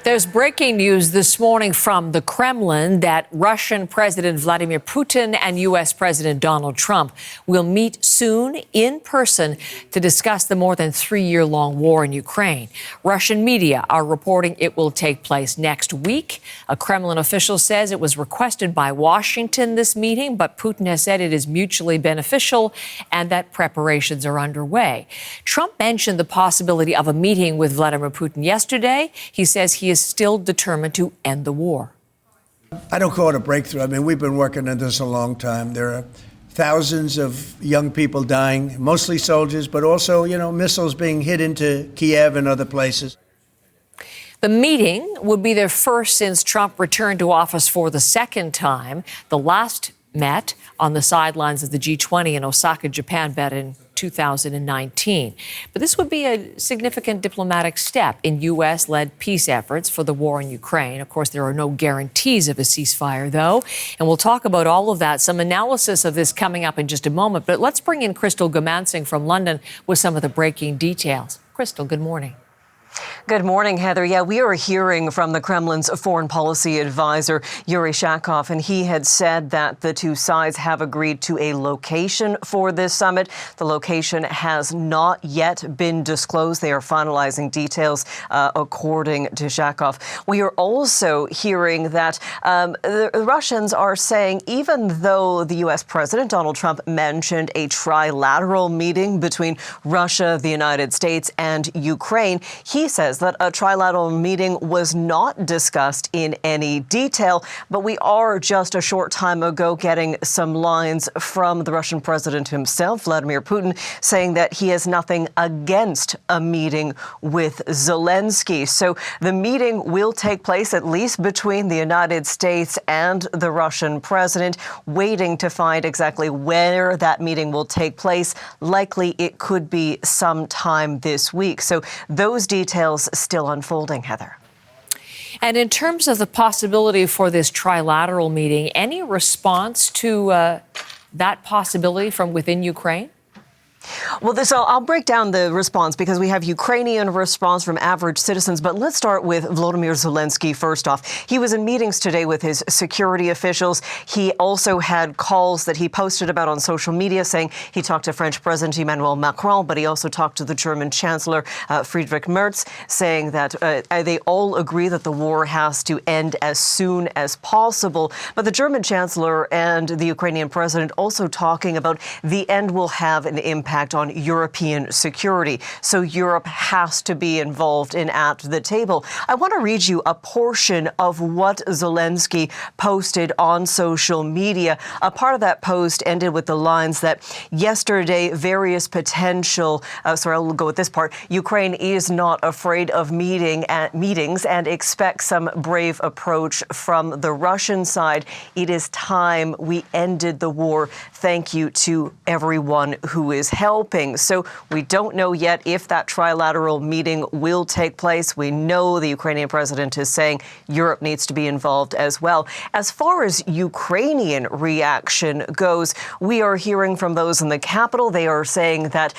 There's breaking news this morning from the Kremlin that Russian President Vladimir Putin and U.S. President Donald Trump will meet soon in person to discuss the more than 3-year-long war in Ukraine. Russian media are reporting it will take place next week. A Kremlin official says it was requested by Washington, this meeting, but Putin has said it is mutually beneficial and that preparations are underway. Trump mentioned the possibility of a meeting with Vladimir Putin yesterday. He says he is still determined to end the war. I don't call it a breakthrough. I mean, we've been working on this a long time. There are thousands of young people dying, mostly soldiers, but also, missiles being hit into Kiev and other places. The meeting would be their first since Trump returned to office for the second time. The last met on the sidelines of the G20 in Osaka, Japan, back in 2019. But this would be a significant diplomatic step in U.S.-led peace efforts for the war in Ukraine. Of course, there are no guarantees of a ceasefire, though. And we'll talk about all of that, some analysis of this coming up in just a moment. But let's bring in Crystal Gamansing from London with some of the breaking details. Crystal, good morning. Good morning, Heather. Yeah, we are hearing from the Kremlin's foreign policy advisor, Yuri Shakov, and he had said that the two sides have agreed to a location for this summit. The location has not yet been disclosed. They are finalizing details, according to Shakov. We are also hearing that the Russians are saying, even though the U.S. President Donald Trump mentioned a trilateral meeting between Russia, the United States, and Ukraine, he says that a trilateral meeting was not discussed in any detail, but we are just a short time ago getting some lines from the Russian president himself, Vladimir Putin, saying that he has nothing against a meeting with Zelensky. So the meeting will take place at least between the United States and the Russian president, waiting to find exactly where that meeting will take place. Likely it could be sometime this week. So those details still unfolding, Heather. And in terms of the possibility for this trilateral meeting, any response to that possibility from within Ukraine? Well, I'll break down the response because we have Ukrainian response from average citizens. But let's start with Volodymyr Zelensky first off. He was in meetings today with his security officials. He also had calls that he posted about on social media saying he talked to French President Emmanuel Macron, but he also talked to the German Chancellor Friedrich Merz, saying that they all agree that the war has to end as soon as possible. But the German Chancellor and the Ukrainian President also talking about the end will have an impact on European security. So Europe has to be involved at the table. I want to read you a portion of what Zelensky posted on social media. A part of that post ended with the lines that yesterday various potential, I'll go with this part, Ukraine is not afraid of meetings and expects some brave approach from the Russian side. It is time we ended the war. Thank you to everyone who is helping. So we don't know yet if that trilateral meeting will take place. We know the Ukrainian president is saying Europe needs to be involved as well. As far as Ukrainian reaction goes, we are hearing from those in the capital. They are saying that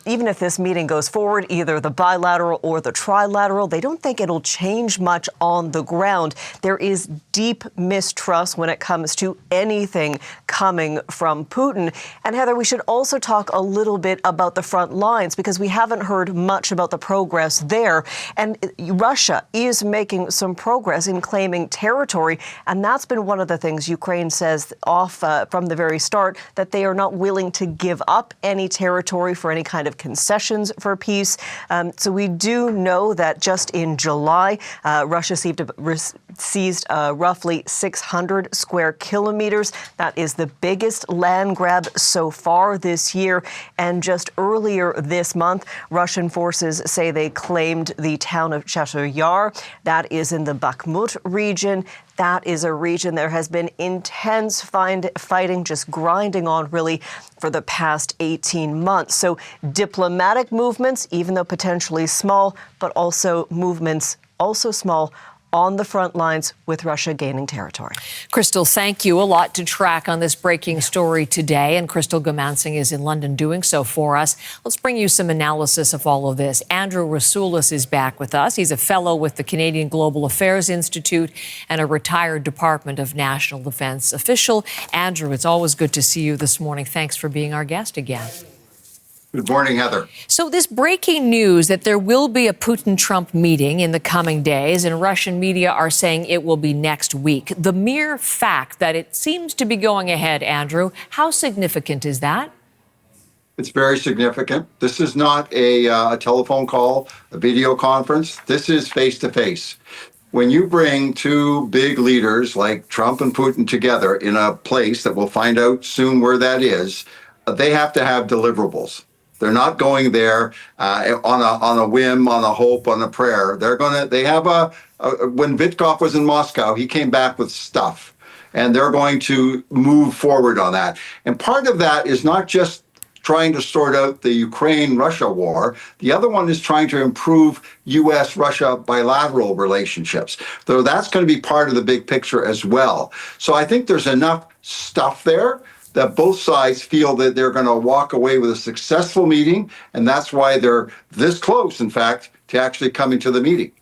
even if this meeting goes forward, either the bilateral or the trilateral, they don't think it'll change much on the ground. There is deep mistrust when it comes to anything coming from Putin. And Heather, we should also talk a little bit about the front lines because we haven't heard much about the progress there. And Russia is making some progress in claiming territory. And that's been one of the things Ukraine says from the very start, that they are not willing to give up any territory for any kind of concessions for peace. So we do know that just in July, Russia seized roughly 600 square kilometers. That is the biggest land grab so far this year. And just earlier this month, Russian forces say they claimed the town of Chasiv. That is in the Bakhmut region. That is a region there has been intense fighting, just grinding on really for the past 18 months. So diplomatic movements, even though potentially small, but also movements also small, on the front lines with Russia gaining territory. Crystal, thank you. A lot to track on this breaking story today, and Crystal Gamansing is in London doing so for us. Let's bring you some analysis of all of this. Andrew Rasoulis is back with us. He's a fellow with the Canadian Global Affairs Institute and a retired Department of National Defense official. Andrew, it's always good to see you this morning. Thanks for being our guest again. Good morning, Heather. So this breaking news that there will be a Putin-Trump meeting in the coming days, and Russian media are saying it will be next week. The mere fact that it seems to be going ahead, Andrew, how significant is that? It's very significant. This is not a telephone call, a video conference. This is face-to-face. When you bring two big leaders like Trump and Putin together in a place that we'll find out soon where that is, they have to have deliverables. They're not going there on a whim, on a hope, on a prayer. They have when Vitkov was in Moscow, he came back with stuff, and they're going to move forward on that. And part of that is not just trying to sort out the Ukraine-Russia war. The other one is trying to improve U.S.-Russia bilateral relationships. So that's going to be part of the big picture as well. So I think there's enough stuff there that both sides feel that they're going to walk away with a successful meeting, and that's why they're this close, in fact, to actually coming to the meeting.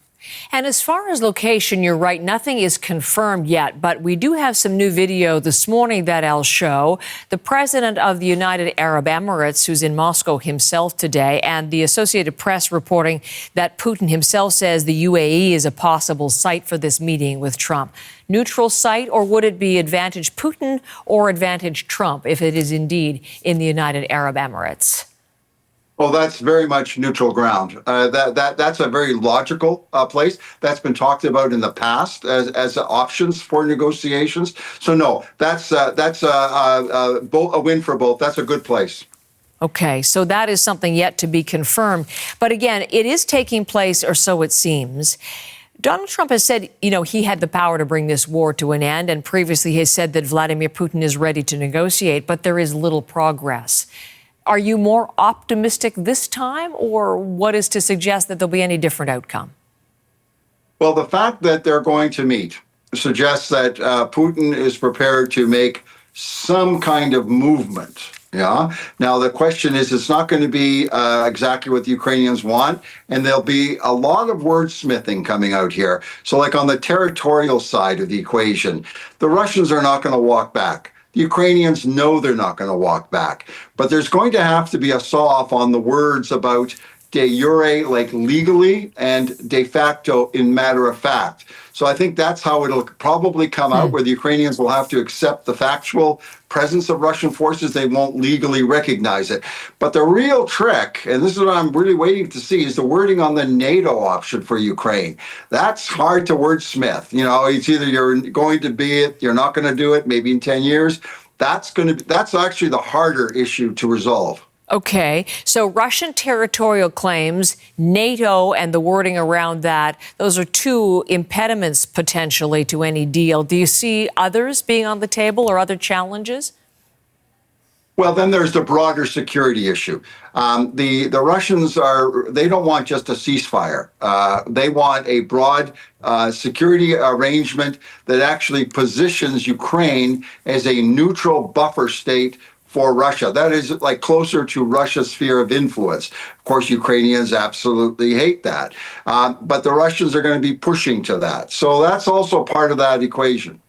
And as far as location, you're right, nothing is confirmed yet, but we do have some new video this morning that I'll show. The president of the United Arab Emirates, who's in Moscow himself today, and the Associated Press reporting that Putin himself says the UAE is a possible site for this meeting with Trump. Neutral site, or would it be advantage Putin or advantage Trump if it is indeed in the United Arab Emirates? Well, that's very much neutral ground. That's a very logical place that's been talked about in the past as options for negotiations. So no, that's a win for both. That's a good place. Okay, so that is something yet to be confirmed. But again, it is taking place, or so it seems. Donald Trump has said, he had the power to bring this war to an end, and previously he has said that Vladimir Putin is ready to negotiate, but there is little progress. Are you more optimistic this time, or what is to suggest that there'll be any different outcome? Well, the fact that they're going to meet suggests that Putin is prepared to make some kind of movement. Yeah. Now, the question is, it's not going to be exactly what the Ukrainians want, and there'll be a lot of wordsmithing coming out here. So like on the territorial side of the equation, the Russians are not going to walk back. The Ukrainians know they're not going to walk back. But there's going to have to be a saw-off on the words about de jure, like legally, and de facto in matter of fact. So I think that's how it'll probably come out, where the Ukrainians will have to accept the factual presence of Russian forces. They won't legally recognize it. But the real trick, and this is what I'm really waiting to see, is the wording on the NATO option for Ukraine. That's hard to wordsmith. It's either you're going to be it, you're not going to do it, maybe in 10 years. That's actually the harder issue to resolve. Okay, so Russian territorial claims, NATO and the wording around that, those are two impediments potentially to any deal. Do you see others being on the table or other challenges? Well, then there's the broader security issue. The Russians they don't want just a ceasefire. They want a broad security arrangement that actually positions Ukraine as a neutral buffer state for Russia. That is like closer to Russia's sphere of influence. Of course, Ukrainians absolutely hate that. But the Russians are going to be pushing to that. So that's also part of that equation.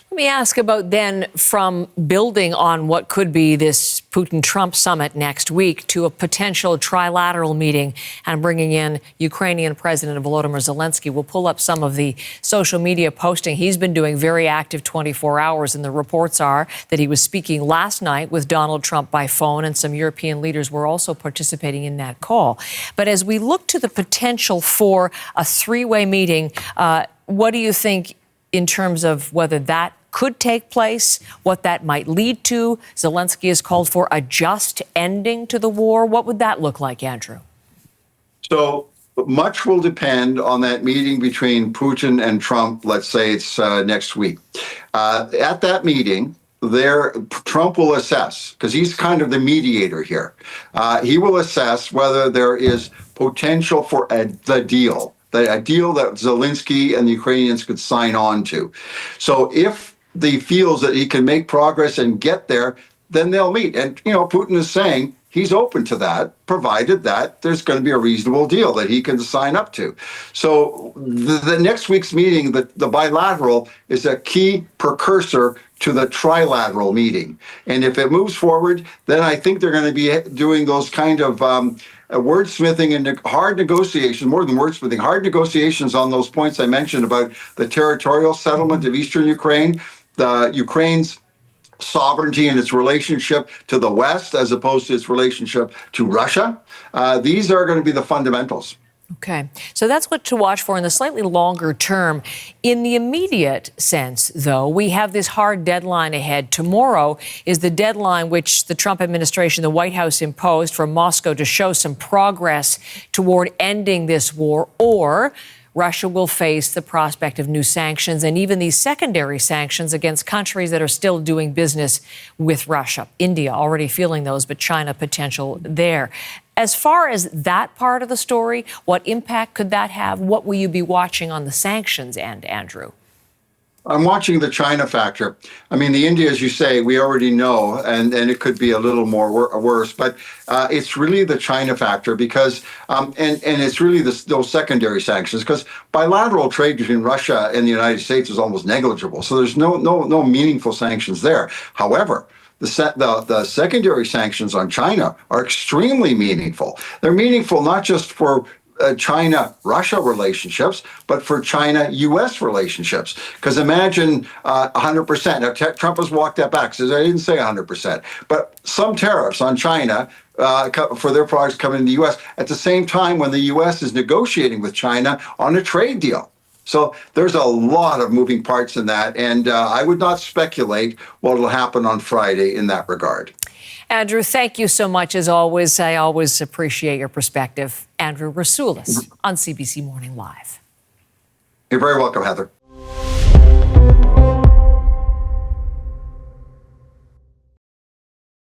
Let me ask about then, from building on what could be this Putin-Trump summit next week to a potential trilateral meeting and bringing in Ukrainian President Volodymyr Zelensky. We'll pull up some of the social media posting. He's been doing very active 24 hours, and the reports are that he was speaking last night with Donald Trump by phone, and some European leaders were also participating in that call. But as we look to the potential for a three-way meeting, what do you think in terms of whether that could take place, what that might lead to? Zelensky has called for a just ending to the war. What would that look like, Andrew? So much will depend on that meeting between Putin and Trump. Let's say it's next week. At that meeting, Trump will assess, because he's kind of the mediator here. He will assess whether there is potential for the deal. a deal that Zelensky and the Ukrainians could sign on to. So if he feels that he can make progress and get there, then they'll meet. And, Putin is saying he's open to that, provided that there's going to be a reasonable deal that he can sign up to. So the next week's meeting, the bilateral, is a key precursor to the trilateral meeting. And if it moves forward, then I think they're going to be doing those kind of wordsmithing and hard negotiations, more than wordsmithing, hard negotiations on those points I mentioned about the territorial settlement of eastern Ukraine, the Ukraine's sovereignty and its relationship to the West as opposed to its relationship to Russia. These are going to be the fundamentals. Okay. So that's what to watch for in the slightly longer term. In the immediate sense, though, we have this hard deadline ahead. Tomorrow is the deadline which the Trump administration, the White House, imposed for Moscow to show some progress toward ending this war, or Russia will face the prospect of new sanctions and even these secondary sanctions against countries that are still doing business with Russia. India already feeling those, but China potential there. As far as that part of the story, what impact could that have? What will you be watching on the sanctions end, Andrew? I'm watching the China factor. I mean, the India, as you say, we already know, and it could be a little more worse, but it's really the China factor because, and it's really those secondary sanctions, because bilateral trade between Russia and the United States is almost negligible. So there's no meaningful sanctions there. However, the secondary sanctions on China are extremely meaningful. They're meaningful not just for China-Russia relationships, but for China-U.S. relationships. Because imagine 100%. Now, Trump has walked that back, says I didn't say 100%, but some tariffs on China for their products coming into the U.S. at the same time when the U.S. is negotiating with China on a trade deal. So there's a lot of moving parts in that, and I would not speculate what will happen on Friday in that regard. Andrew, thank you so much, as always. I always appreciate your perspective. Andrew Rasulis on CBC Morning Live. You're very welcome, Heather.